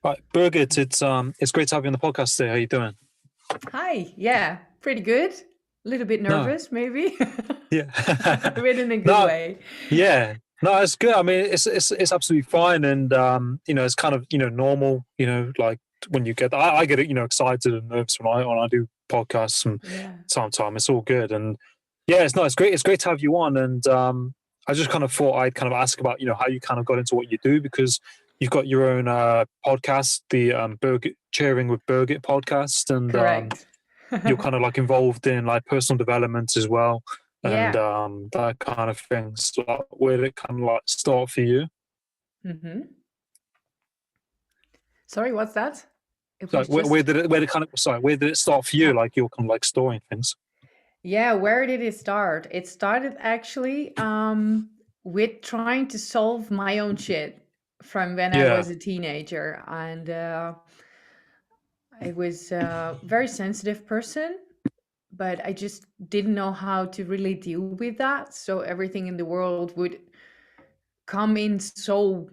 Right, Birgit, it's great to have you on the podcast today. How you doing? Hi. Yeah, pretty good. A little bit No, nervous, maybe, yeah, but in a good no, way. yeah, no, it's good. I mean, it's absolutely fine, and it's kind of normal. Like when you get, I get it, excited and nervous when I do podcasts from Yeah. time to time. It's all good, and yeah, it's nice. It's great to have you on, and I just kind of thought I'd kind of ask about how you kind of got into what you do because you've got your own podcast, the Birgit Cheering with Birgit podcast, and Correct. you're kind of like involved in like personal development as well and Yeah. that kind of thing. So like, where did it kind of like start for you? hmm Sorry, what's that? It So was like, where just, did it where did it start for you? yeah. Like your kind of like story and things. Yeah, where did it start? It started actually with trying to solve my own shit from when I Yeah, was a teenager. And I was a very sensitive person, but I just didn't know how to really deal with that. So everything in the world would come in so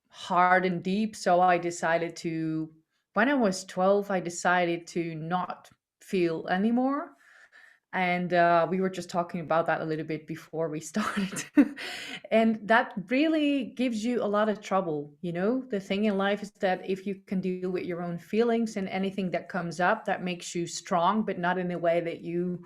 hard and deep. So I decided to, when I was 12, I decided to not feel anymore. And we were just talking about that a little bit before we started. And that really gives you a lot of trouble. The thing in life is that if you can deal with your own feelings and anything that comes up, that makes you strong, but not in a way that you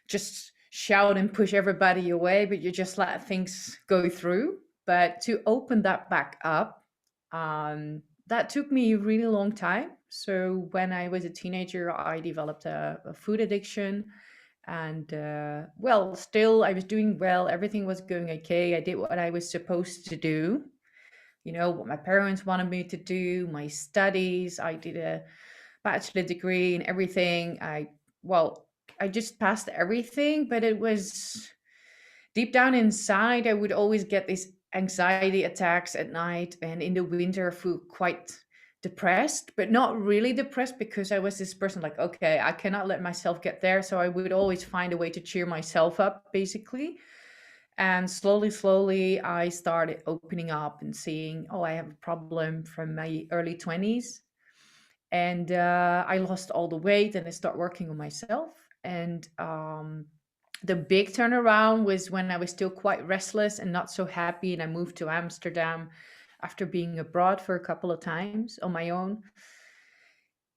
just shout and push everybody away, but you just let things go through. But to open that back up, that took me a really long time. So when I was a teenager, I developed a food addiction. And well, still, I was doing well. Everything was going okay. I did what I was supposed to do, what my parents wanted me to do, my studies. I did a bachelor degree and everything. Well, I just passed everything, but it was deep down inside, I would always get these anxiety attacks at night. And in the winter, I feel quite depressed, but not really depressed because I was this person like, okay, I cannot let myself get there. So I would always find a way to cheer myself up, basically. And slowly, slowly, I started opening up and seeing, oh, I have a problem from my early 20s. And I lost all the weight and I started working on myself. And the big turnaround was when I was still quite restless and not so happy. And I moved to Amsterdam after being abroad for a couple of times on my own.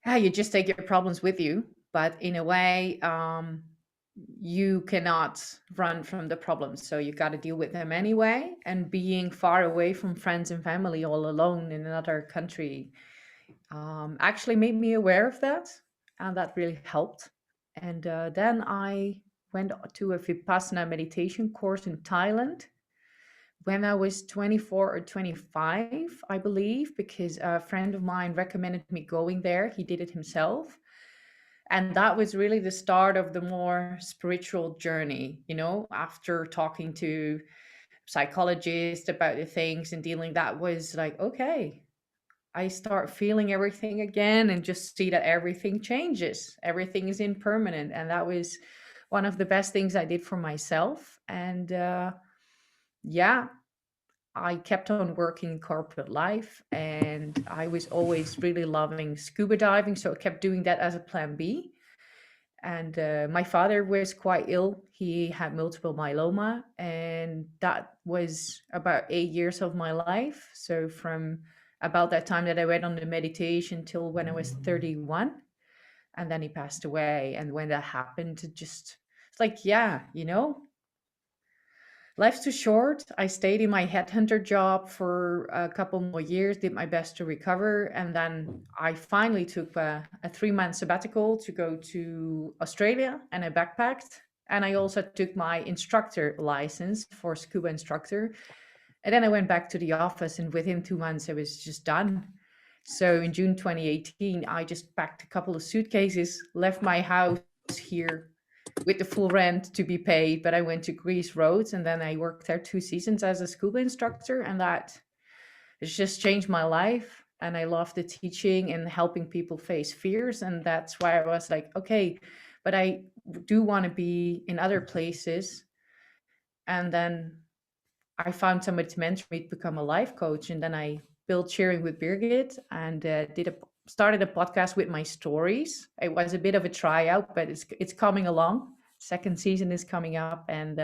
Yeah, you just take your problems with you. But in a way, you cannot run from the problems. So you got to deal with them anyway. And being far away from friends and family all alone in another country actually made me aware of that. And that really helped. And then I went to a Vipassana meditation course in Thailand when I was 24 or 25, I believe, because a friend of mine recommended me going there. He did it himself. And that was really the start of the more spiritual journey, after talking to psychologists about the things and dealing, that was like, okay, I start feeling everything again and just see that everything changes. Everything is impermanent. And that was one of the best things I did for myself. And yeah, I kept on working in corporate life and I was always really loving scuba diving. So I kept doing that as a plan B. And my father was quite ill. He had multiple myeloma, and that was about 8 years of my life. So from about that time that I went on the meditation till when I was 31, and then he passed away. And when that happened, it's like, yeah, life's too short. I stayed in my headhunter job for a couple more years, did my best to recover. And then I finally took a 3 month sabbatical to go to Australia and I backpacked. And I also took my instructor license for scuba instructor. And then I went back to the office, and within 2 months, I was just done. So in June 2018, I just packed a couple of suitcases, left my house here with the full rent to be paid. But I went to Greece Roads and then I worked there 2 seasons as a scuba instructor. And that has just changed my life. And I love the teaching and helping people face fears. And that's why I was like, okay, but I do want to be in other places. And then I found somebody to mentor me to become a life coach. And then I built Sharing with Birgit, and started a podcast with my stories. It was a bit of a tryout, but it's coming along. Second season is coming up, and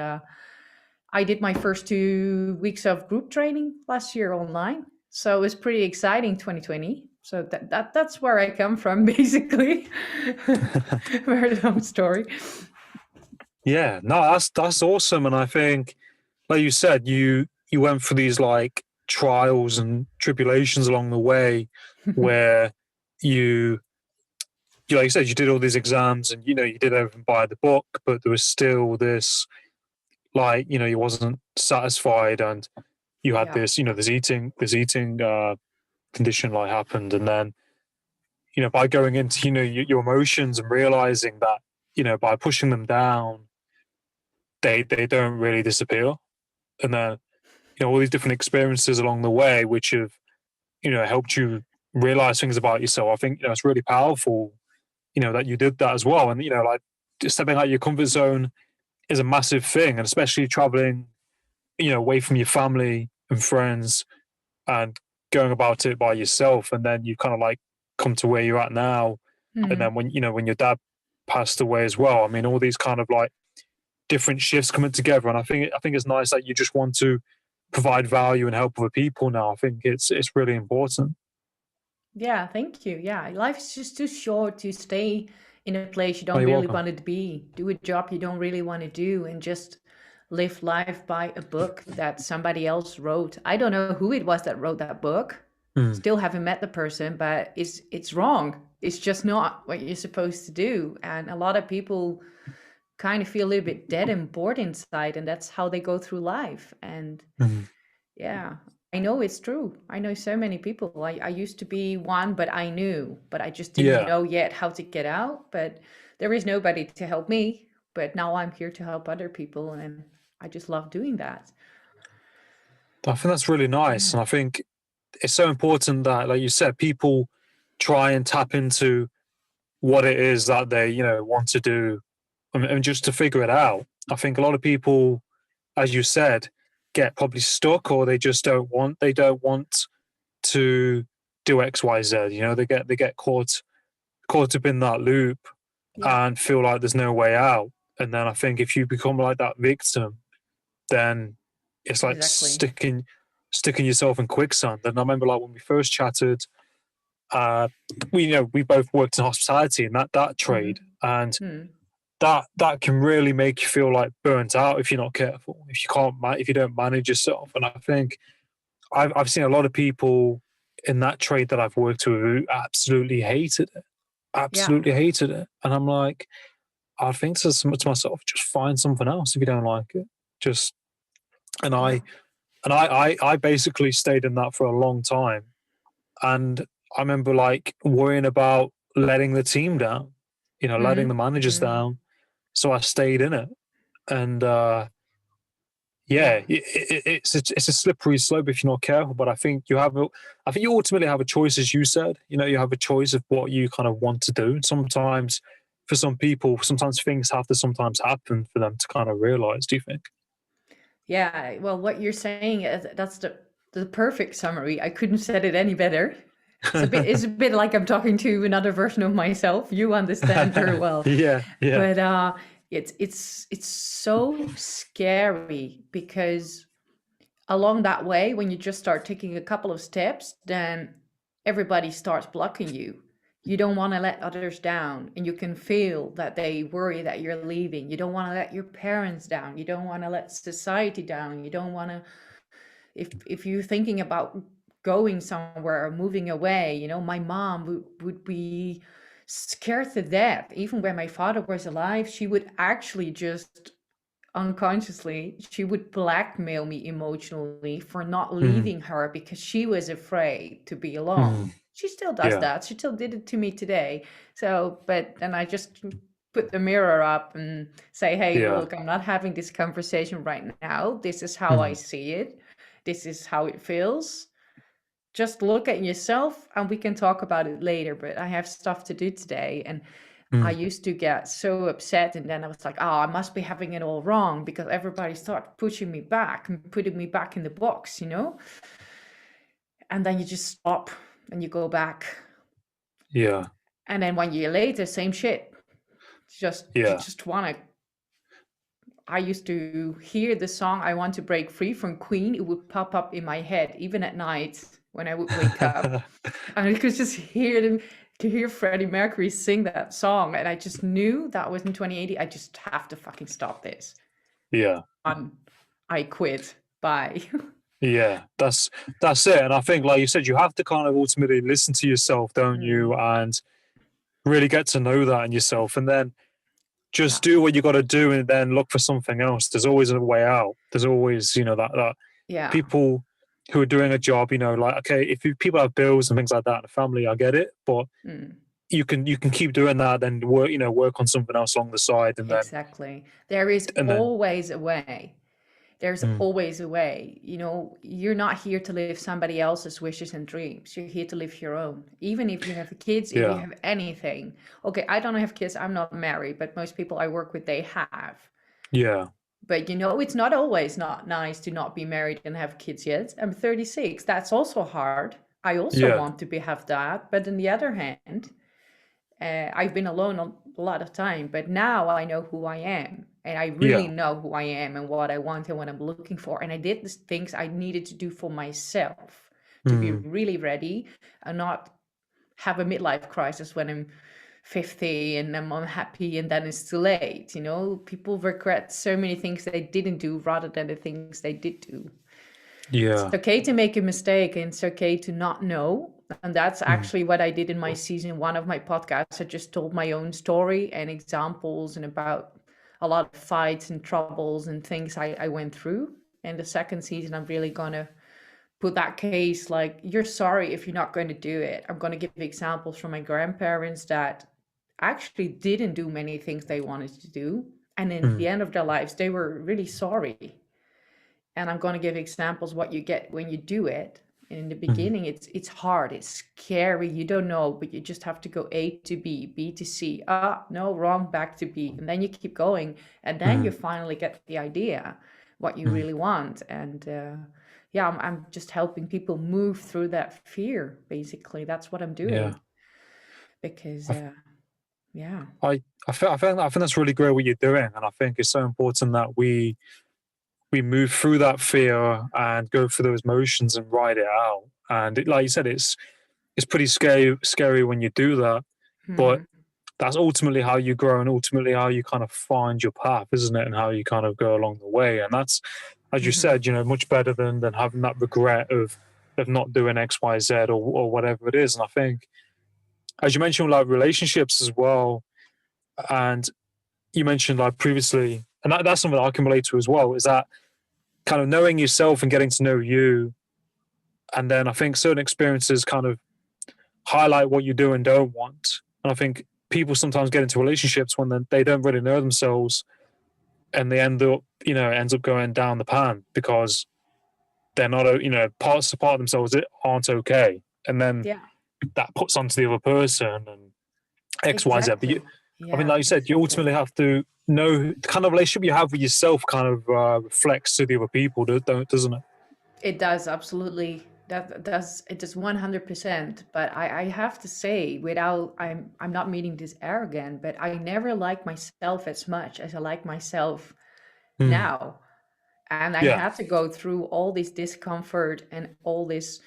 I did my first 2 weeks of group training last year online. So it was pretty exciting 2020. So that's where I come from, basically. Very long story. Yeah, no, that's awesome. And I think, like you said, you went through these like trials and tribulations along the way where you like you said, you did all these exams and you did everything by the book, but there was still this like, you wasn't satisfied and you had Yeah. this eating condition like happened. And then, by going into, your emotions and realizing that, by pushing them down, they don't really disappear. And then, all these different experiences along the way, which have, helped you realize things about yourself. I think, it's really powerful, that you did that as well. And, like just stepping out of your comfort zone is a massive thing. And especially traveling, away from your family and friends and going about it by yourself. And then you kind of like come to where you're at now. And then Mhm. when your dad passed away as well, I mean, all these kind of like different shifts coming together. And I think it's nice that you just want to provide value and help other people now. I think it's really important. Yeah, thank you. Yeah, life is just too short to stay in a place you Oh, don't you're really welcome. want to be, do a job you don't really want to do, and just live life by a book that somebody else wrote. I don't know who it was that wrote that book. Mm, Still haven't met the person, but it's wrong. It's just not what you're supposed to do. And a lot of people kind of feel a little bit dead and bored inside, and that's how they go through life. And mm. yeah, I know it's true. I know so many people. I used to be one, but I knew, but I just didn't Yeah, know yet how to get out. But there is nobody to help me. But now I'm here to help other people, and I just love doing that. I think that's really nice. Yeah. And I think it's so important that, like you said, people try and tap into what it is that they, want to do and just to figure it out. I think a lot of people, as you said, get probably stuck or they don't want to do X, Y, Z. They get caught up in that loop Yeah, and feel like there's no way out. And then I think if you become like that victim, then it's like exactly. sticking yourself in quicksand. And I remember like when we first chatted, uh, we both worked in hospitality and that trade, Hmm. and Hmm. that can really make you feel like burnt out if you're not careful, if you don't manage yourself. And I think I've seen a lot of people in that trade that I've worked with who Yeah. absolutely hated it, and I'm like, I think to myself, just find something else if you don't like it. Just and Yeah. I basically stayed in that for a long time, and I remember like worrying about letting the team down, letting the Hmm. managers Hmm. down. So I stayed in it, and Yeah. yeah, it's a slippery slope if you're not careful. But I think you ultimately have a choice, as you said. You have a choice of what you kind of want to do. Sometimes, for some people, sometimes things have to sometimes happen for them to kind of realize. Do you think? Yeah. Well, what you're saying is that's the perfect summary. I couldn't said it any better. It's a bit like I'm talking to another version of myself. You understand very well. Yeah, yeah. But it's so scary because along that way, when you just start taking a couple of steps, then everybody starts blocking you. You don't want to let others down, and you can feel that they worry that you're leaving. You don't want to let your parents down. You don't want to let society down. You don't want to, if you're thinking about going somewhere or moving away, my mom would be scared to death. Even when my father was alive, she would actually just unconsciously, she would blackmail me emotionally for not Mm, leaving her because she was afraid to be alone. mm, She still does yeah, that. She still did it to me today. So, but then I just put the mirror up and say, hey, yeah. look, I'm not having this conversation right now. This is how I Mm, see it. This is how it feels. Just look at yourself and we can talk about it later. But I have stuff to do today. And I mm, used to get so upset, and then I was like, oh, I must be having it all wrong because everybody started pushing me back and putting me back in the box. and then you just stop and you go back. Yeah. And then 1 year later, same shit. You Yeah. just want to. I used to hear the song "I Want to Break Free" from Queen. It would pop up in my head even at night when I would wake up, and I could just hear them. To hear Freddie Mercury sing that song, and I just knew that was in 2080. I just have to fucking stop this. Yeah. I quit. Bye. Yeah. That's it. And I think, like you said, you have to kind of ultimately listen to yourself, don't you? And really get to know that in yourself, and then just do what you got to do, and then look for something else. There's always a way out. There's always, that Yeah. people who are doing a job, like, okay, if people have bills and things like that in the family, I get it, but you can keep doing that, then work on something else along the side, and exactly. There is then always a way. There's always a way. You're not here to live somebody else's wishes and dreams. You're here to live your own. Even if you have kids, if you have anything. Okay, I don't have kids. I'm not married, but most people I work with, they have. Yeah. But it's not always not nice to not be married and have kids yet. I'm 36. That's also hard. I also want to have that. But on the other hand, I've been alone a lot of time, but now I know who I am, and I really know who I am and what I want and what I'm looking for. And I did the things I needed to do for myself to be really ready and not have a midlife crisis when I'm 50 and I'm unhappy and then it's too late. People regret so many things they didn't do rather than the things they did do. Yeah. It's okay to make a mistake, and it's okay to not know. And that's actually what I did in my season 1 of my podcast. I just told my own story and examples and about a lot of fights and troubles and things I went through. And the second season, I'm really going to put that case like, you're sorry if you're not going to do it. I'm going to give examples from my grandparents that actually didn't do many things they wanted to do. And in the end of their lives, they were really sorry. And I'm going to give examples what you get when you do it. And in the beginning, it's hard, it's scary, you don't know, but you just have to go A to B, B to C. No, wrong, back to B. And then you keep going. And then you finally get the idea what you really want. And I'm just helping people move through that fear, basically. That's what I'm doing. Because, I think that's really great what you're doing, and I think it's so important that we move through that fear and go through those motions and ride it out. And like you said, it's pretty scary when you do that, but that's ultimately how you grow and ultimately how you kind of find your path, isn't it? And how you kind of go along the way. And that's, as you said, much better than having that regret of not doing X, Y, Z or whatever it is. And I think, as you mentioned, like relationships as well, and you mentioned like previously, and that's something that I can relate to as well, is that kind of knowing yourself and getting to know you. And then I think certain experiences kind of highlight what you do and don't want. And I think people sometimes get into relationships when they don't really know themselves, and they ends up going down the pan because they're not, parts of themselves that aren't okay. And then that puts onto the other person and X, Y, Z. But I mean, like you said, you ultimately have to know the kind of relationship you have with yourself kind of reflects to the other people, doesn't it? It does, absolutely. It does 100%. But I have to say, I'm not meaning this arrogant, but I never liked myself as much as I like myself now. And I had to go through all this discomfort and all this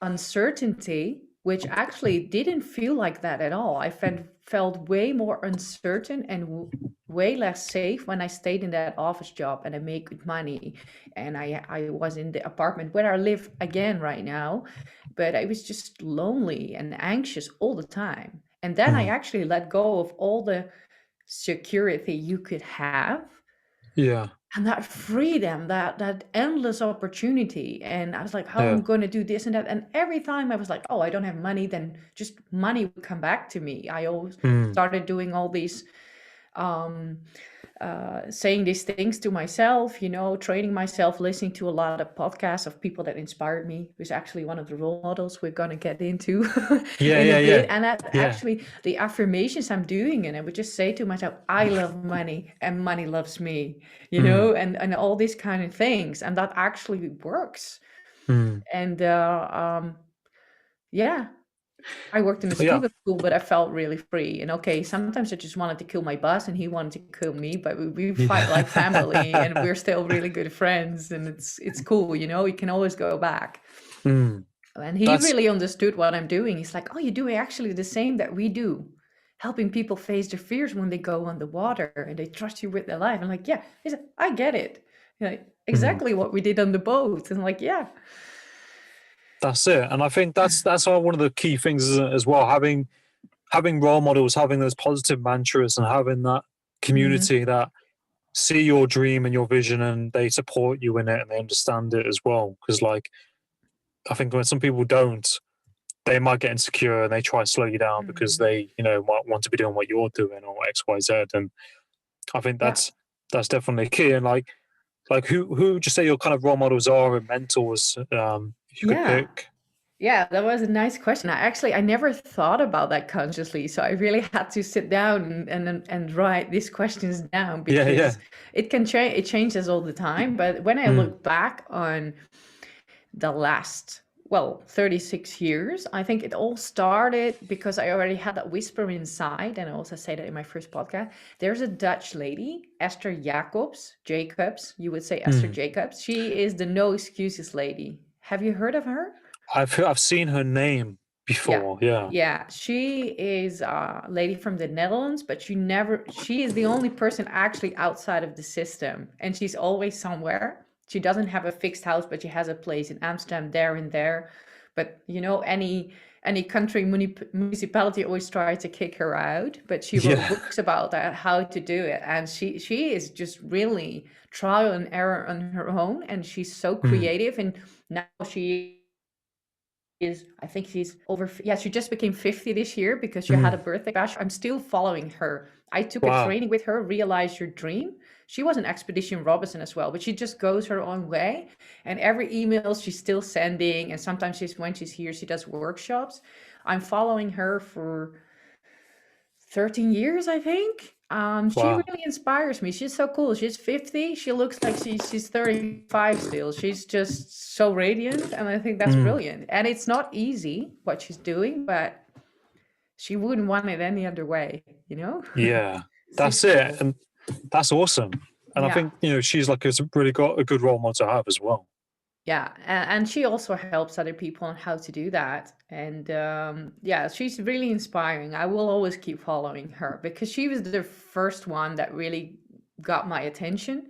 uncertainty, which actually didn't feel like that at all. I felt way more uncertain and way less safe when I stayed in that office job and I made good money. And I was in the apartment where I live again right now, but I was just lonely and anxious all the time. And then I actually let go of all the security you could have. Yeah. And that freedom, that endless opportunity. And I was like, how I'm going to do this and that. And every time I was like, oh, I don't have money, then just money would come back to me. I always started doing all these saying these things to myself, training myself, listening to a lot of podcasts of people that inspired me, who's actually one of the role models we're going to get into in a bit. And that actually the affirmations I'm doing, and I would just say to myself, I love money and money loves me, and all these kind of things. And that actually works. Mm. And yeah, I worked in a Yeah. scuba school, but I felt really free. And okay, sometimes I just wanted to kill my boss and he wanted to kill me, but we fight like family and Yeah. we're still really good friends, and it's cool, you know, you can always go back. Mm. And he That's really understood what I'm doing. He's like, oh, you're doing actually the same that we do, helping people face their fears when they go on the water and they trust you with their life. I'm like, yeah. He said, I get it. You know, mm. exactly what we did on the boat. And I'm like, yeah. That's it. And I think that's one of the key things as well. Having role models, having those positive mantras, and having that Mm-hmm. community that see your dream and your vision, and they support you in it, and they understand it as well. Because like I think when some people don't, they might get insecure and they try to slow you down because Mm-hmm. they, might want to be doing what you're doing or X, Y, Z. And I think Yeah. that's definitely key. And like who would you say your kind of role models are and mentors, if you could Yeah. pick? Yeah, that was a nice question. I never thought about that consciously, so I really had to sit down and write these questions down Yeah, yeah. because it can change. It changes all the time. But when I Mm, look back on the last, well, 36 years, I think it all started because I already had that whisper inside, and I also say that in my first podcast. There's a Dutch lady, Esther Jacobs. You would say Esther mm. Jacobs. She is the no excuses lady. Have you heard of her? I've seen her name Yeah. before. Yeah. Yeah, she is a lady from the Netherlands, but she is the only person actually outside of the system. And she's always somewhere. She doesn't have a fixed house, but she has a place in Amsterdam, there and there. But you know, any country municipality always tries to kick her out. But she wrote Yeah. books about that, how to do it. And she is just really trial and error on her own. And she's so Mm, creative. And now I think she's over, yeah, she just became 50 this year because she had a mm. birthday bash. I'm still following her. I took a Wow. training with her, Realize Your Dream. She was an Expedition Robinson as well, but she just goes her own way. And every email she's still sending, and sometimes when she's here, she does workshops. I'm following her for 13 years, I think. She Wow. really inspires me. She's so cool. She's 50. She looks like she's 35 still. She's just so radiant, and I think that's Mm. brilliant. And it's not easy what she's doing, but she wouldn't want it any other way, you know? Yeah. Super That's it. cool. And that's awesome. And I Yeah. think, she's like has really got a good role model to have as well. Yeah, and she also helps other people on how to do that. And yeah, she's really inspiring. I will always keep following her because she was the first one that really got my attention.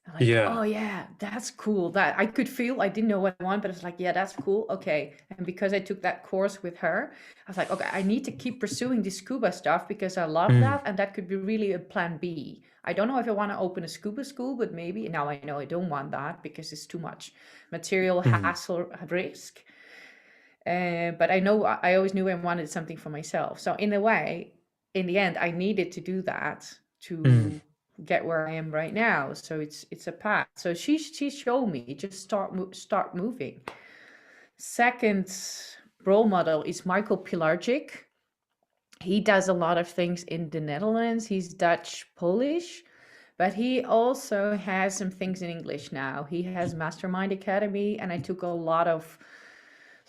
I'm like, Yeah. oh yeah, that's cool. That I could feel, I didn't know what I want, but it's like, yeah, that's cool. Okay. And because I took that course with her, I was like, okay, I need to keep pursuing the scuba stuff because I love Mm, that. And that could be really a plan B. I don't know if I want to open a scuba school, but maybe now I know I don't want that because it's too much material mm, hassle risk. But I always knew I wanted something for myself. So in a way, in the end, I needed to do that mm, to get where I am right now. So it's a path. So she showed me just start moving. Second role model is Michael Pilarczyk. He does a lot of things in the Netherlands. He's Dutch Polish, but he also has some things in English now. He has Mastermind Academy, and I took a lot of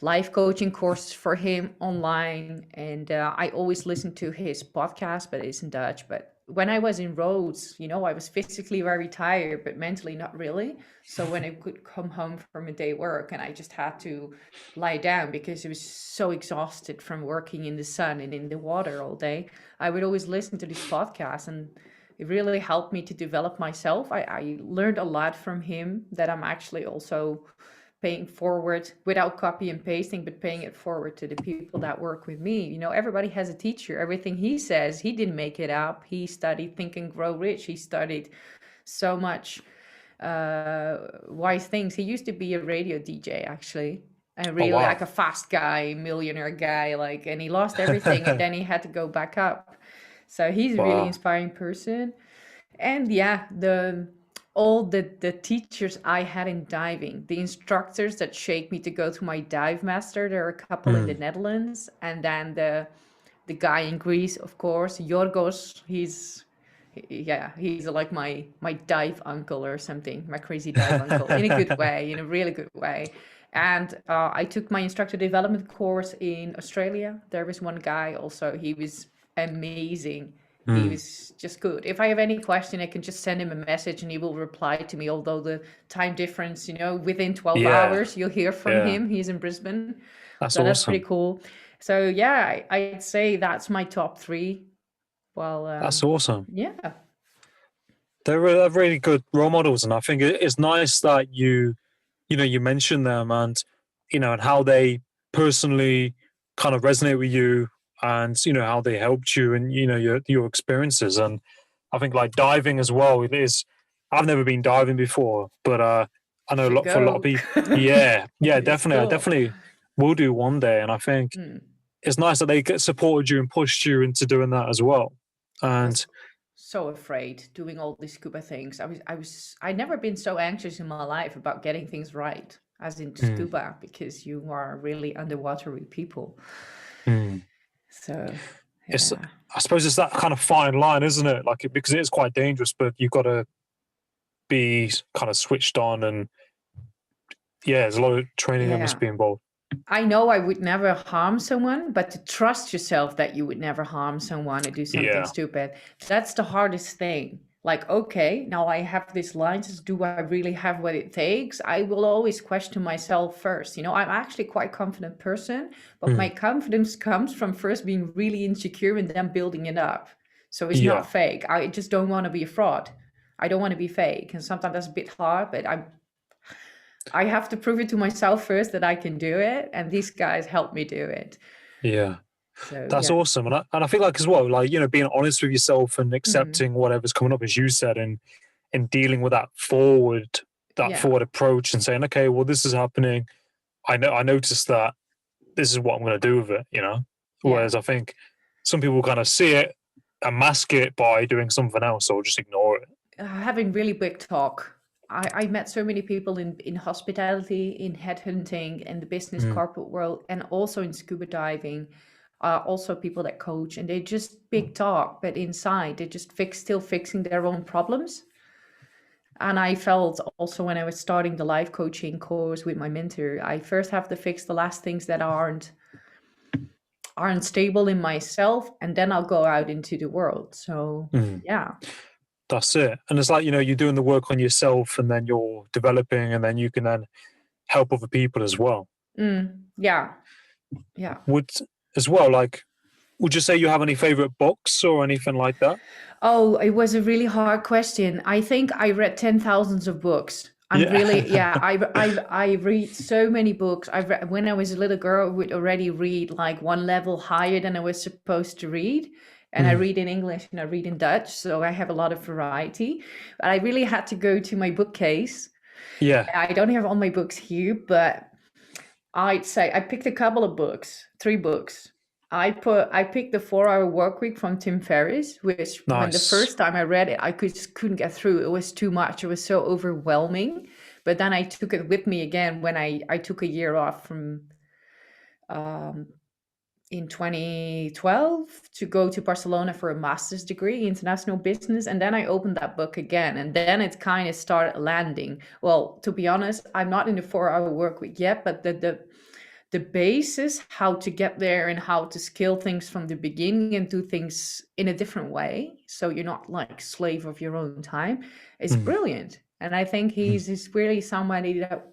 life coaching courses for him online. And I always listen to his podcast, but it's in Dutch. But when I was in Rhodes, you know, I was physically very tired, but mentally not really. So when I could come home from a day work and I just had to lie down because I was so exhausted from working in the sun and in the water all day, I would always listen to this podcast, and it really helped me to develop myself. I learned a lot from him that I'm actually also paying forward without copy and pasting, but paying it forward to the people that work with me. You know, everybody has a teacher. Everything he says, he didn't make it up. He studied Think and Grow Rich. He studied so much wise things. He used to be a radio DJ, actually. And Oh really wow. like a fast guy, millionaire guy, like, and he lost everything and then he had to go back up. So he's a really Wow. inspiring person. And yeah, all the teachers I had in diving, the instructors that shaped me to go to my dive master. There are a couple in the Mm, Netherlands, and then the guy in Greece, of course, Yorgos. He's like my dive uncle or something, my crazy dive uncle, in a good way, in a really good way. And I took my instructor development course in Australia. There was one guy also, he was amazing. He Mm. was just good. If I have any question, I can just send him a message and he will reply to me. Although the time difference, within 12 Yeah, hours, you'll hear from yeah, him. He's in Brisbane. that's So that's pretty awesome. cool. So yeah, I'd say that's my top three. Well, That's awesome. yeah. They're really good role models, and I think it's nice that you mention them, and and how they personally kind of resonate with you, and how they helped you, and your experiences. And I think like diving as well, it is. I've never been diving before, but I You know should for a lot of go. people. Yeah, yeah, It's definitely. I cool. definitely will do one day, and I think Mm. it's nice that they supported you and pushed you into doing that as well. I And was so afraid doing all these scuba things. I'd never been so anxious in my life about getting things right as in mm, scuba, because you are really underwater with people. mm. So It's yeah. I suppose it's that kind of fine line, isn't it? Like because it is quite dangerous, but you've got to be kind of switched on, and yeah, there's a lot of training that must Yeah. be involved. I know I would never harm someone, but to trust yourself that you would never harm someone or do something Yeah. stupid, that's the hardest thing. Like, okay, now I have this license. Do I really have what it takes? I will always question myself first. I'm actually quite a confident person, but my Mm. confidence comes from first being really insecure and then building it up. So it's not Yeah. fake. I just don't want to be a fraud. I don't want to be fake. And sometimes that's a bit hard, but I have to prove it to myself first that I can do it, and these guys help me do it. Yeah. So That's yeah. awesome. And I feel like as well, like, being honest with yourself and Mhm. accepting whatever's coming up, as you said, and dealing with that Yeah. forward approach and saying, okay, well, this is happening. I noticed that this is what I'm going to do with it. Yeah. Whereas I think some people kind of see it and mask it by doing something else or just ignore it. Having really big talk. I met so many people in hospitality, in headhunting, in the business Mm. corporate world, and also in scuba diving. Also people that coach, and they just big talk, but inside they're just still fixing their own problems. And I felt also when I was starting the life coaching course with my mentor, I first have to fix the last things that aren't stable in myself, and then I'll go out into the world. So Mm. yeah. That's it. And it's like, you're doing the work on yourself and then you're developing and then you can then help other people as well. Yeah. Yeah. Would as well, like, would you say you have any favorite books or anything like that? Oh, it was a really hard question. I think I read 10,000s of books. I'm really, Yeah. yeah, I read so many books. When I was a little girl, I would already read like one level higher than I was supposed to read. And I Mm. read in English and I read in Dutch, so I have a lot of variety. But I really had to go to my bookcase. Yeah. I don't have all my books here, but I'd say I picked a couple of books, three books. I picked the 4 Hour Work Week from Tim Ferriss, which when the Nice. first time I read it, just couldn't get through. It was too much. It was so overwhelming. But then I took it with me again when I took a year off from um, in 2012 to go to Barcelona for a master's degree, international business. And then I opened that book again. And then it kind of started landing. Well, to be honest, I'm not in the 4 Hour Work Week yet, but the basis, how to get there and how to scale things from the beginning and do things in a different way, so you're not like slave of your own time, is Mm. brilliant. And I think Mm. he's really somebody that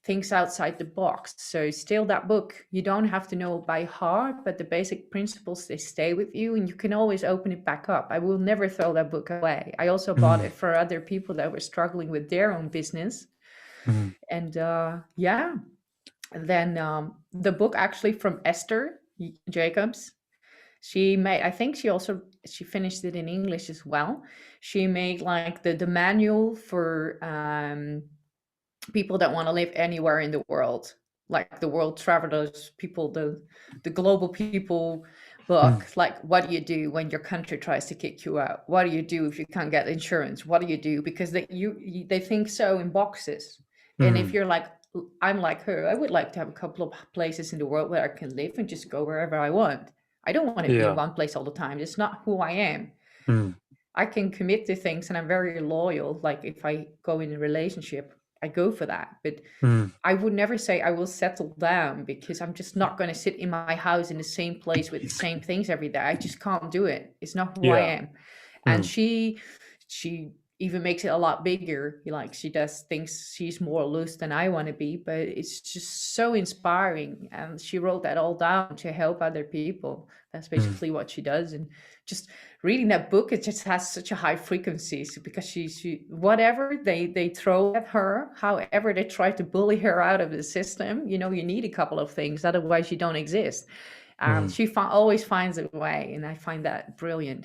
thinks outside the box. So still, that book, you don't have to know by heart, but the basic principles, they stay with you and you can always open it back up. I will never throw that book away. I also bought Mm. it for other people that were struggling with their own business. Mm. And yeah, then the book actually from Esther Jacobs, I think she finished it in English as well. She made like the manual for people that want to live anywhere in the world, like the world travelers people, the global people Mm. book. Like, what do you do when your country tries to kick you out? What do you do if you can't get insurance? What do you do? Because they think so in boxes. And if Mm. you're like, I'm like her, I would like to have a couple of places in the world where I can live and just go wherever I want. I don't want to be in Yeah. one place all the time. It's not who I am. Mm. I can commit to things and I'm very loyal. Like if I go in a relationship, I go for that. But Mm. I would never say I will settle down, because I'm just not going to sit in my house in the same place with the same things every day. I just can't do it. It's not who I Yeah. am. And Mm. she even makes it a lot bigger. Like, she does things, she's more loose than I want to be, but it's just so inspiring. And she wrote that all down to help other people. That's Mm. basically what she does. And just reading that book, it just has such a high frequency. So because she whatever they throw at her, however they try to bully her out of the system, you need a couple of things, otherwise you don't exist. And Mm. she always finds a way, and I find that brilliant.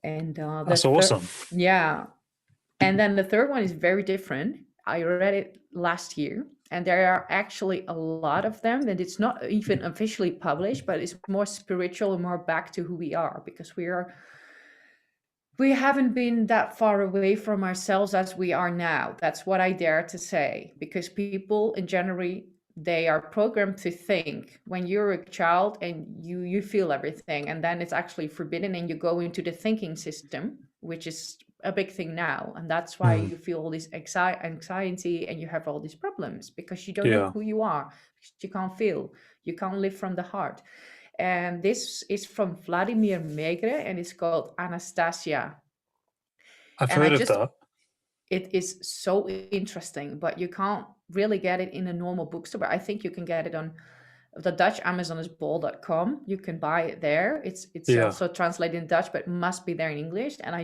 And That's awesome. yeah. And then the third one is very different. I read it last year, and there are actually a lot of them, and it's not even officially published, but it's more spiritual and more back to who we are, because we haven't been that far away from ourselves as we are now. That's what I dare to say, because people in general, they are programmed to think when you're a child and you feel everything, and then it's actually forbidden, and you go into the thinking system, which is a big thing now, and that's why Mm. you feel all this anxiety, and you have all these problems, because you don't know Yeah. who you are. You can't feel, you can't live from the heart. And this is from Vladimir Megre, and it's called Anastasia. I've And heard of that. it is so interesting, but you can't really get it in a normal bookstore. But I think you can get it on the Dutch Amazon is bol.com. You can buy it there. It's Yeah. also translated in Dutch, but must be there in English. And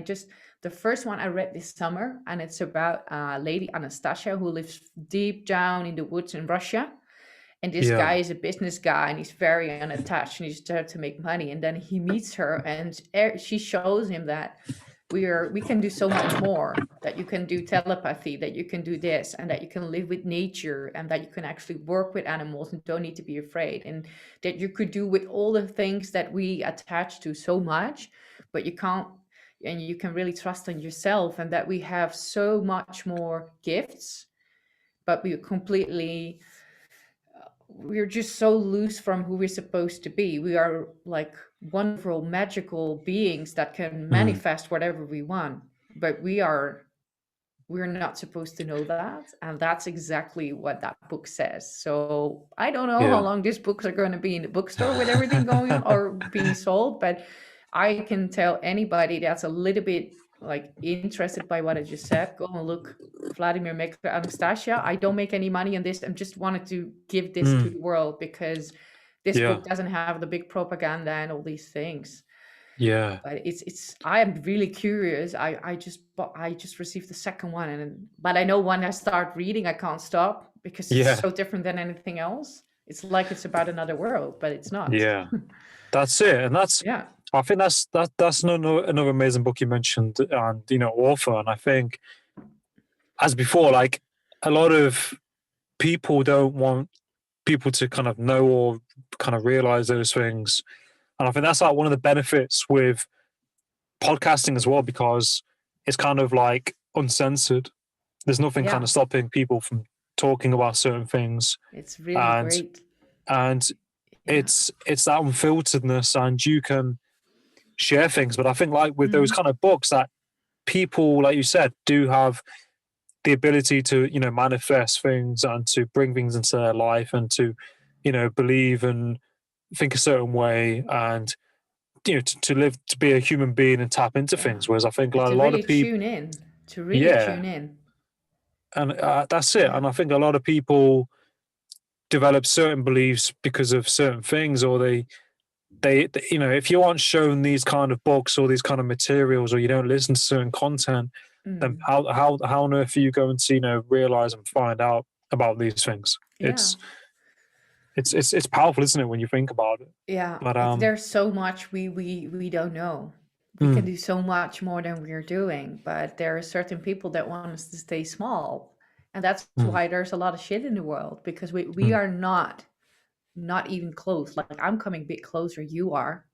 the first one I read this summer, and it's about Lady Anastasia, who lives deep down in the woods in Russia. And this guy Yeah. is a business guy, and he's very unattached, and he's there to make money. And then he meets her, and she shows him that we can do so much more, that you can do telepathy, that you can do this, and that you can live with nature, and that you can actually work with animals and don't need to be afraid, and that you could do with all the things that we attach to so much, but you can't. And you can really trust in yourself, and that we have so much more gifts, but we're just so loose from who we're supposed to be. We are like wonderful, magical beings that can Mm. manifest whatever we want, but we're not supposed to know that. And that's exactly what that book says. So I don't know how Yeah. long these books are going to be in the bookstore with everything going on or being sold, but I can tell anybody that's a little bit like interested by what I just said, go and look. Vladimir Mekler, Anastasia. I don't make any money on this. I just wanted to give this to Mm. the world, because this Yeah. book doesn't have the big propaganda and all these things. Yeah. But I am really curious. I just received the second one, but I know when I start reading, I can't stop, because it's Yeah. so different than anything else. It's like it's about another world, but it's not. Yeah. That's it. And Yeah. I think that's another amazing book you mentioned, and author. And I think, as before, like, a lot of people don't want people to kind of know or kind of realize those things. And I think that's like one of the benefits with podcasting as well, because it's kind of like uncensored. There's nothing kind Yeah. of stopping people from talking about certain things, It's really and great. and Yeah. it's that unfilteredness, and you can share things. But I think, like, with those Mhm. kind of books, that people, like you said, do have the ability to manifest things and to bring things into their life, and to believe and think a certain way, and to live, to be a human being and tap into Yeah. things. Whereas I think, And like, a to lot of really people, tune in, to really yeah, tune in. and that's it. Yeah. And I think a lot of people develop certain beliefs because of certain things, or they if you aren't shown these kind of books or these kind of materials, or you don't listen to certain content, then Mm. how on earth are you going to realize and find out about these things? Yeah. It's powerful, isn't it, when you think about it? Yeah, But there's so much we don't know. We can mm, do so much more than we're doing, but there are certain people that want us to stay small, and that's mm, why there's a lot of shit in the world, because we mm, are not even close. Like, I'm coming a bit closer, you are,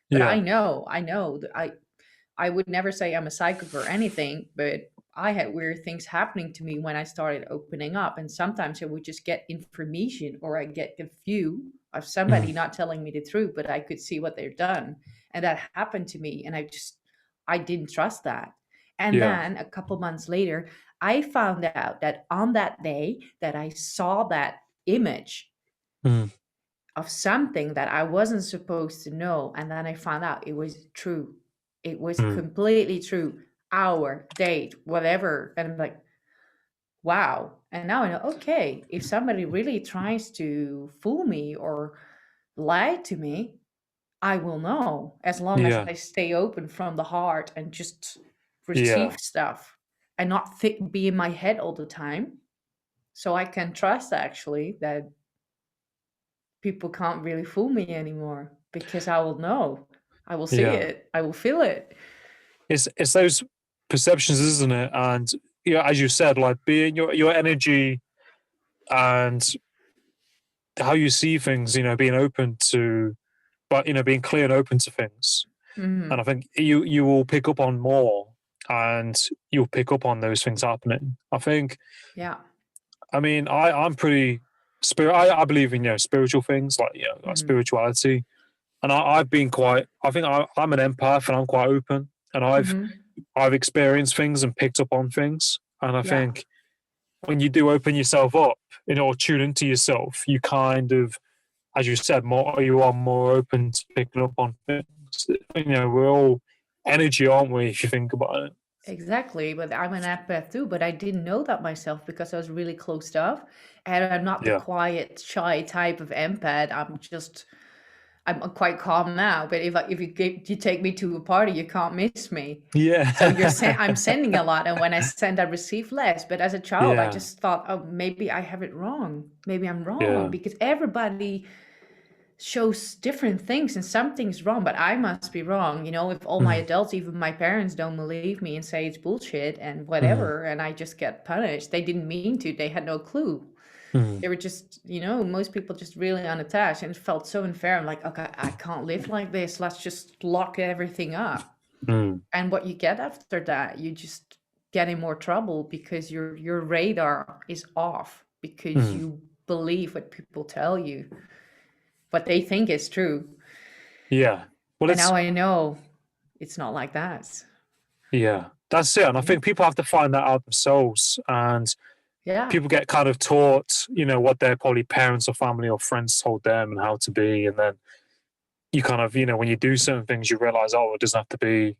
but yeah, I know that I would never say I'm a psychic or anything, but I had weird things happening to me when I started opening up. And sometimes I would just get information, or I get a view of somebody mm, not telling me the truth, but I could see what they've done. And that happened to me. And I didn't trust that. And yeah, then a couple months later, I found out that on that day that I saw that image Mm. of something that I wasn't supposed to know, and then I found out it was true. It was Mm. completely true. Hour, date, whatever. And I'm like, wow. And now I know, okay, if somebody really tries to fool me or lie to me, I will know, as long as Yeah. I stay open from the heart and just receive Yeah. stuff and not be in my head all the time. So I can trust actually that people can't really fool me anymore because I will know. I will see Yeah. it. I will feel it. It's those perceptions, isn't it? And as you said, like being your energy and how you see things, being open to, but being clear and open to things. And I Hmm. think you will pick up on more, and you'll pick up on those things happening. I think. Yeah. I mean, I'm pretty spirit. I believe in spiritual things like like Hmm. spirituality, and I've been quite. I think I'm an empath, and I'm quite open, and Hmm. I've experienced things and picked up on things, and I Yeah. think when you do open yourself up, or tune into yourself, you kind of, as you said, you are more open to picking up on things. We're all energy, aren't we? If you think about it. Exactly. But I'm an empath too, but I didn't know that myself because I was really closed off. And I'm not the Yeah. quiet, shy type of empath. I'm quite calm now. But if you take me to a party, you can't miss me. So Yeah. I'm sending a lot, and when I send, I receive less. But as a child, I Yeah. just thought, oh, maybe I have it wrong. Maybe I'm wrong Yeah. because everybody shows different things and something's wrong, but I must be wrong. If all my Mm. adults, even my parents, don't believe me and say it's bullshit and Mm. whatever, and I just get punished. They didn't mean to, they had no clue. Mm. They were just, most people just really unattached, and it felt so unfair. I'm like, okay, I can't live like this. Let's just lock everything up. Mm. And what you get after that, you just get in more trouble because your radar is off because Mm. you believe what people tell you, what they think is true. Yeah. Well, And now I know it's not like that. that's it. And I Yeah. think people have to find that out themselves. And Yeah. people get kind of taught, what their probably parents or family or friends told them and how to be. And then you kind of, when you do certain things, you realize, oh, it doesn't have to be,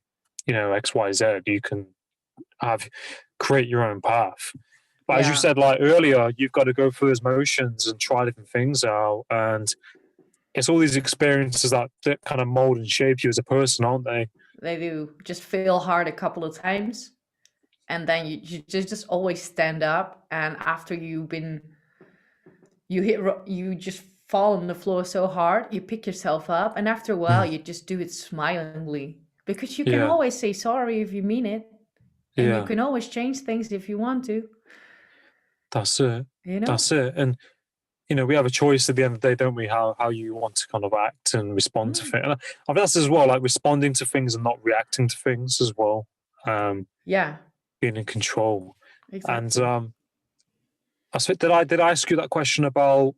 X, Y, Z. You can create your own path. But as you Yeah. said, like earlier, you've got to go through those motions and try different things out. And it's all these experiences that kind of mold and shape you as a person, aren't they? They do. Just fail hard a couple of times. And then you just always stand up. And after you just fall on the floor so hard, you pick yourself up. And after a while, Mm. you just do it smilingly because you can Yeah. always say sorry if you mean it. And you Yeah. can always change things if you want to, That's it. you know? That's it. And we have a choice at the end of the day, don't we? How you want to kind of act and respond to Mm. things. And I think that's as well, like responding to things and not reacting to things as well. Um, Yeah, Being in control. And exactly. I said, did I ask you that question about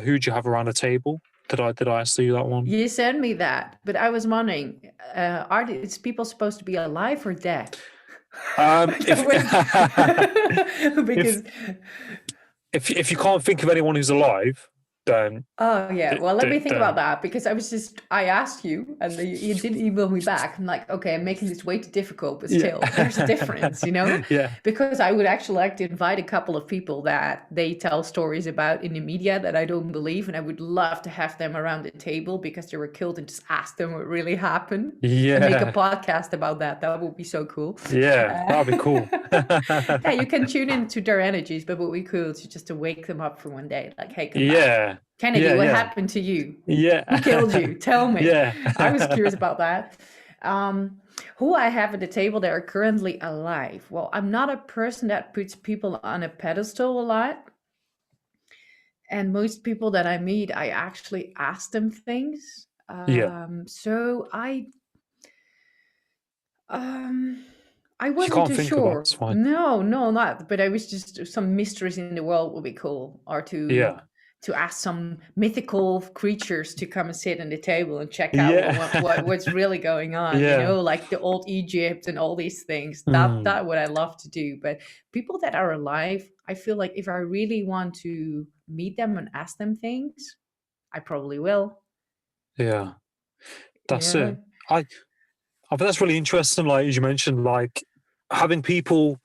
who do you have around the table? Did I ask you that one? You sent me that, but I was wondering, are these people supposed to be alive or dead? If That was if because if you can't think of anyone who's alive, then oh yeah. Well, let me think about then that because I asked you and you didn't email me back. I'm like, okay, I'm making this way too difficult, but still, there's a yeah. difference, you know? Yeah. Because I would actually like to invite a couple of people that they tell stories about in the media that I don't believe, and I would love to have them around the table because they were killed and just ask them what really happened and make a Yeah. podcast about that. That would be so cool. Yeah. That'd be cool. Yeah, you can tune into their energies, but what we could is just to wake them up for one day. Like, hey, come back. Yeah. Kennedy, Yeah. what Yeah. happened to you? Who killed Yeah. you? Tell me. I was Yeah. curious about that. Um, who I have at the table that are currently alive. Well, I'm not a person that puts people on a pedestal a lot. And most people that I meet, I actually ask them things. Yeah. So um, I If you wasn't can't too think of it, sure. it's fine. No, no, not. But I was just some mysteries in the world would be cool, or to Yeah. to ask some mythical creatures to come and sit on the table and check out Yeah. what's really going on, Yeah. like the old Egypt and all these things. Mm. That what I love to do. But people that are alive, I feel like if I really want to meet them and ask them things, I probably will. Yeah. You That's it. know? I think that's really interesting. Like as you mentioned, like having people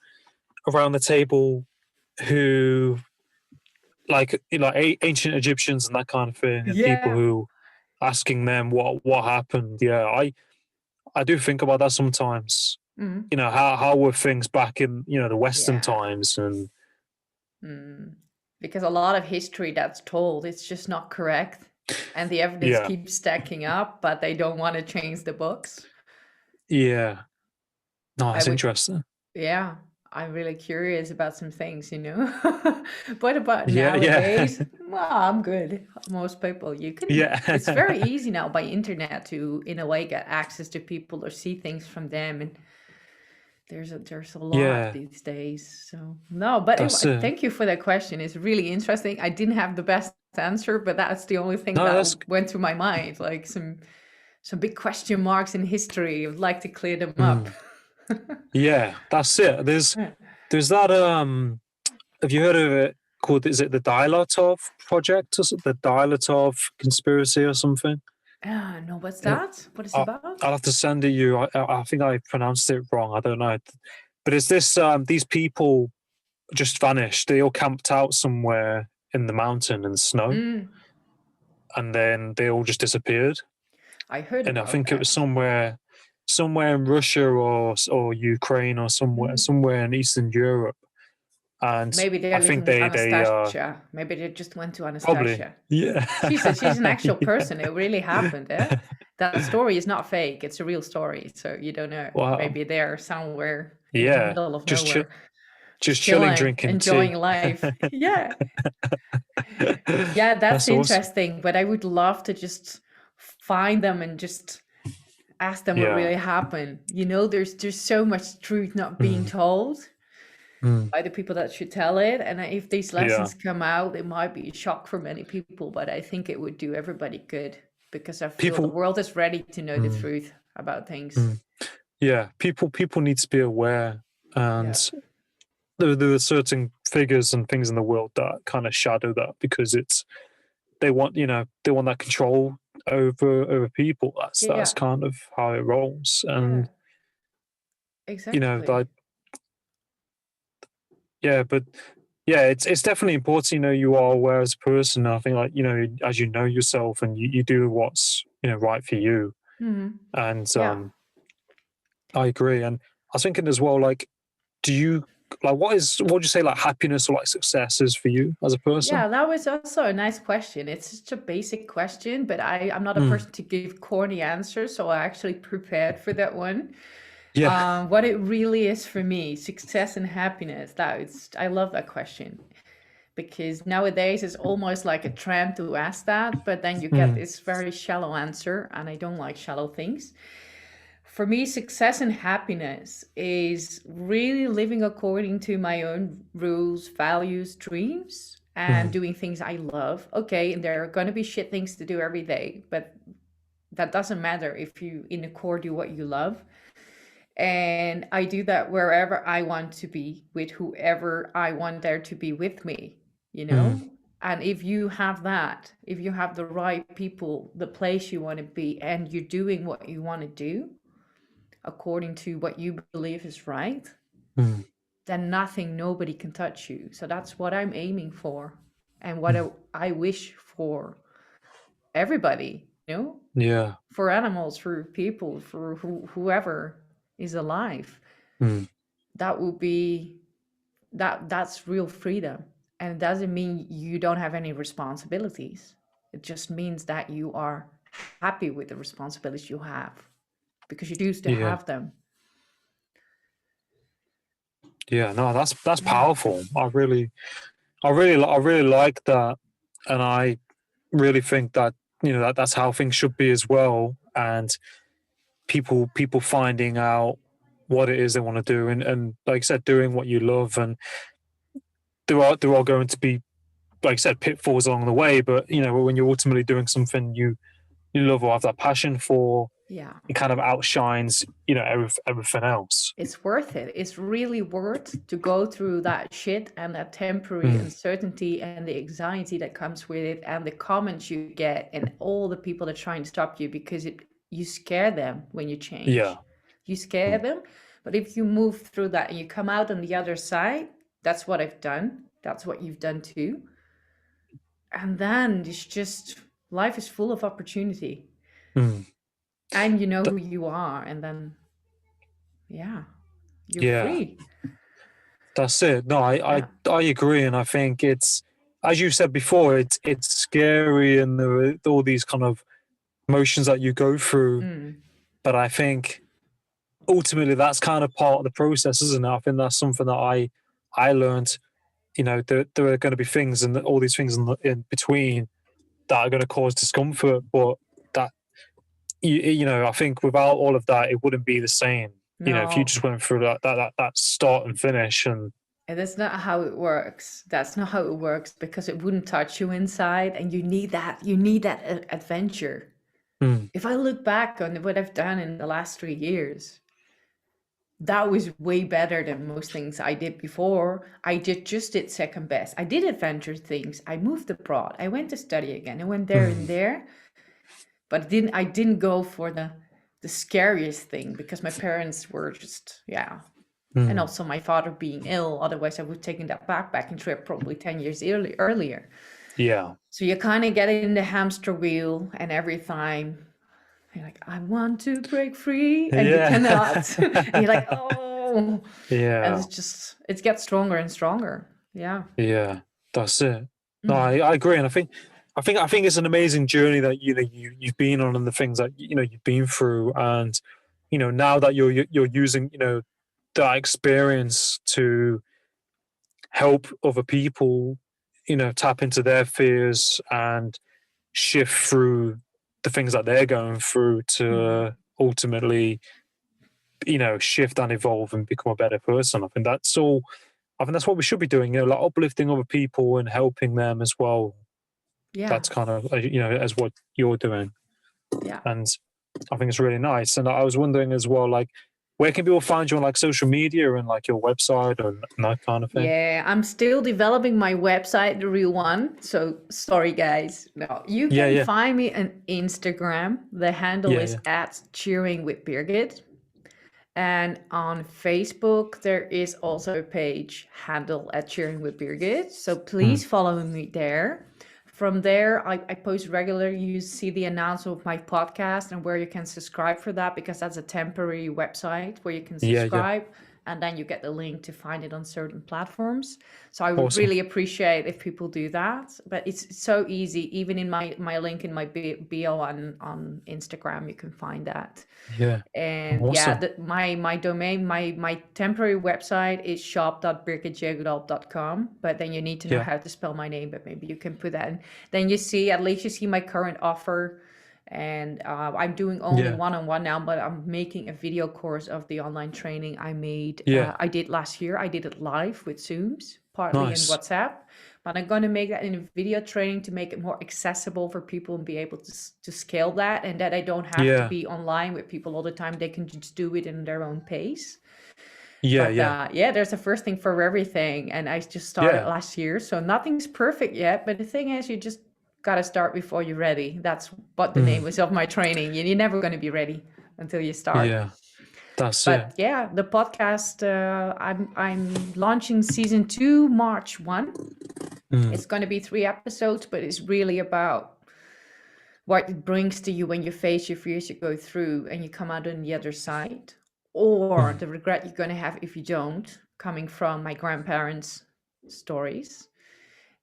around the table who like ancient Egyptians and that kind of thing, and people Yeah. who asking them what happened. Yeah, I do think about that sometimes. Mm. How were things back in the Western Yeah. times, and Because a lot of history that's told, it's just not correct. And the evidence yeah, keeps stacking up, but they don't want to change the books. yeah. No, I that's would, interesting. yeah, I'm really curious about some things, What about Yeah, yeah, nowadays? Well, I'm good. Most people, it's yeah, very easy now by internet to, in a way, get access to people or see things from them. And there's a lot yeah. these days. So no, but That's it. thank you for that question. It's really interesting. I didn't have the best answer, but that's the only thing No, that that's went through my mind. Like some big question marks in history. I'd like to clear them up. mm, yeah, that's it. There's Yeah. there's that. Have you heard of it? Called, is it the Dilatov project, or the Dilatov conspiracy or something? Ah, no, what's Uh, that? What is it I, about? I'll have to send it you. I think I pronounced it wrong. I don't know, but it's this. These people just vanished. They all camped out somewhere in the mountain in the snow, Mm, and then they all just disappeared. I heard And I about think it was that. somewhere in Russia or Ukraine or Mm. somewhere in Eastern Europe. And Maybe they're I think living with they Anastasia. Maybe they just went to probably, Anastasia. yeah. She's an actual Yeah. person. It really happened, eh? That story is not fake. It's a real story. So you don't know. Wow. Maybe they're somewhere in the Yeah. middle of Just chill, nowhere, just just chilling, chilling, drinking enjoying tea. life. Yeah. Yeah, that's That's awesome. interesting. But I would love to just find them and just ask them what Yeah. really happened. There's so much truth not being Mm, told mm, by the people that should tell it. And if these yeah. lessons come out, it might be a shock for many people, but I think it would do everybody good because I feel the People. world is ready to know the Mm, truth about things. mm, yeah. People need to be aware, and Yeah. there are certain figures and things in the world that kind of shadow that because they want that control over people. That's Yeah. kind of how it rolls, Yeah. and Exactly. that yeah, but yeah, it's definitely important. You are aware as a person. I think, like, as you know yourself, and you do what's right for you. Hmm. And Yeah. I agree. And I was thinking as well, like, do you like what would you say like happiness or like success is for you as a person? Yeah, that was also a nice question. It's such a basic question, but I'm not a Mm, person to give corny answers, so I actually prepared for that one. yeah. What it really is for me, success and happiness. I love that question because nowadays it's almost like a trend to ask that, but then you get Mm, this very shallow answer, and I don't like shallow things. For me, success and happiness is really living according to my own rules, values, dreams, and mm, doing things I love. Okay, and there are going to be shit things to do every day, but that doesn't matter if you in the core do what you love. And I do that wherever I want to be with whoever I want there to be with me, you mm, know? And if you have that, if you have the right people, the place you want to be, and you're doing what you want to do according to what you believe is right, mm, then nobody can touch you. So that's what I'm aiming for and what mm. I wish for everybody, Yeah. for animals, for people, for whoever is alive. Mm, That would be that's real freedom. And it doesn't mean you don't have any responsibilities. It just means that you are happy with the responsibilities you have because you choose to yeah. have them. Yeah. No, that's Yeah. powerful. I really like that, and I really think that that's how things should be as well. And people finding out what it is they want to do, and like I said, doing what you love, and there are going to be like I said, pitfalls along the way. But when you're ultimately doing something you love or have that passion for, Yeah. it kind of outshines everything else. It's worth it. It's really worth to go through that shit and that temporary Mm. uncertainty and the anxiety that comes with it and the comments you get and all the people that try and stop you, because you scare them when you change. Yeah. You scare them. But if you move through that and you come out on the other side, that's what I've done. That's what you've done too. And then it's just, life is full of opportunity. Mm. And you know who you are. And then, yeah, you're free. That's it. No, I agree, and I think it's, as you said before, it's scary, and there are all these kind of emotions that you go through. But I think ultimately that's kind of part of the process, isn't it? I think that's something that I learned. There are going to be things and all these things in between that are going to cause discomfort, but that I think without all of that, it wouldn't be the same. If you just went through that start and finish, and that's not how it works. That's not how it works, because it wouldn't touch you inside, and you need that. You need that adventure. If I look back on what I've done in the last 3 years, that was way better than most things I did before. I just did second best. I did adventure things. I moved abroad. I went to study again. I went there and there, but I didn't go for the scariest thing, because my parents were just, and also my father being ill. Otherwise I would have taken that backpacking trip probably 10 years earlier. Yeah. So you kind of get in the hamster wheel, and every time you're like, I want to break free, and you cannot. And you're like, oh. Yeah. And it gets stronger and stronger. Yeah. Yeah. That's it. No, I agree, and I think it's an amazing journey that you've been on, and the things that you've been through, and now that you're using that experience to help other people tap into their fears and shift through the things that they're going through to ultimately shift and evolve and become a better person. I think that's what we should be doing, like uplifting other people and helping them as well. Yeah. That's kind of as what you're doing. Yeah. And I think it's really nice. And I was wondering as well, like, where can people find you on like social media and like your website and that kind of thing? Yeah, I'm still developing my website, the real one. So sorry, guys. No, you can find me on Instagram. The handle is at Cheering with Birgit. And on Facebook, there is also a page handle at Cheering with Birgit. So please follow me there. From there, I post regularly. You see the announcement of my podcast and where you can subscribe for that, because that's a temporary website where you can subscribe. And then you get the link to find it on certain platforms. So I would really appreciate if people do that. But it's so easy. Even in my link in my bio on Instagram, you can find that. Yeah. And my domain, my temporary website is shop.birgitjegudal.com. But then you need to know how to spell my name, but maybe you can put that in. Then at least you see my current offer. And I'm doing only one-on-one now, but I'm making a video course of the online training I made. I did last year. I did it live with Zooms, partly in WhatsApp. But I'm going to make that in a video training to make it more accessible for people and be able to scale that, and that I don't have to be online with people all the time. They can just do it in their own pace. There's a first thing for everything. And I just started last year. So nothing's perfect yet. But the thing is, you just got to start before you're ready. That's what the name is of my training. You're never going to be ready until you start. Yeah, that's it. But the podcast, I'm launching season 2, March 1. It's going to be 3 episodes, but it's really about what it brings to you when you face your fears, you go through and you come out on the other side, or the regret you're going to have if you don't, coming from my grandparents' stories.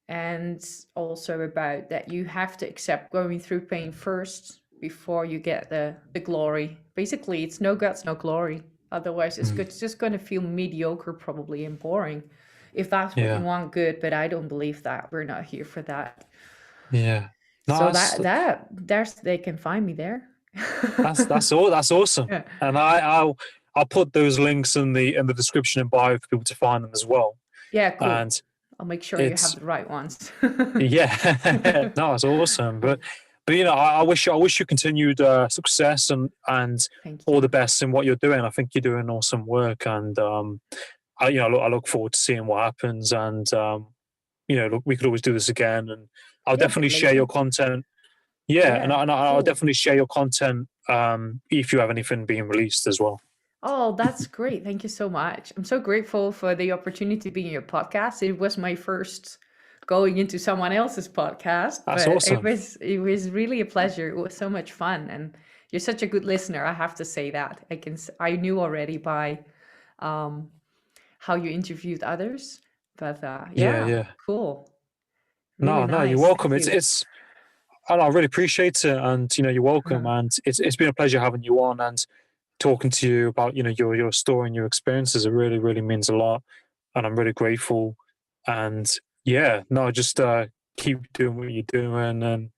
And also about that you have to accept going through pain first before you get the glory. Basically, it's no guts, no glory. Otherwise, it's just going to feel mediocre probably and boring. If that's what you want, good. But I don't believe that. We're not here for that. Yeah. No, so they can find me there. That's awesome. Yeah. And I'll put those links in the description and bio for people to find them as well. Yeah, cool. And I'll make sure you have It's the right ones. yeah, no, it's awesome. But I wish you continued success and Thank all the you. best in what you're doing. I think you're doing awesome work, and I look forward to seeing what happens. And look, we could always do this again, and I'll Yeah, a bit definitely share your later. content. Yeah, and, Yeah, I'll cool. definitely share your content if you have anything being released as well. Oh, that's great. Thank you so much. I'm so grateful for the opportunity to be in your podcast. It was my first going into someone else's podcast, That's but it awesome. was it was really a pleasure. It was so much fun, and you're such a good listener. I have to say that. I knew already by um, how you interviewed others, but Yeah, yeah, yeah. cool. Really No, no, you're nice. welcome. Thank you. And I really appreciate it, and you're welcome. And it's been a pleasure having you on and talking to you about your story and your experiences. It really really means a lot, and I'm really grateful. And yeah, no, just keep doing what you're doing, and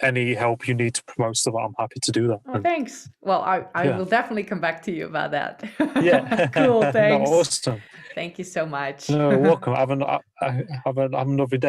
any help you need to promote stuff, I'm happy to do that. Oh, And thanks. Well, I yeah, will definitely come back to you about that. Cool. yeah, no, Thanks. awesome. Thank you so much. No, welcome. Have a lovely day.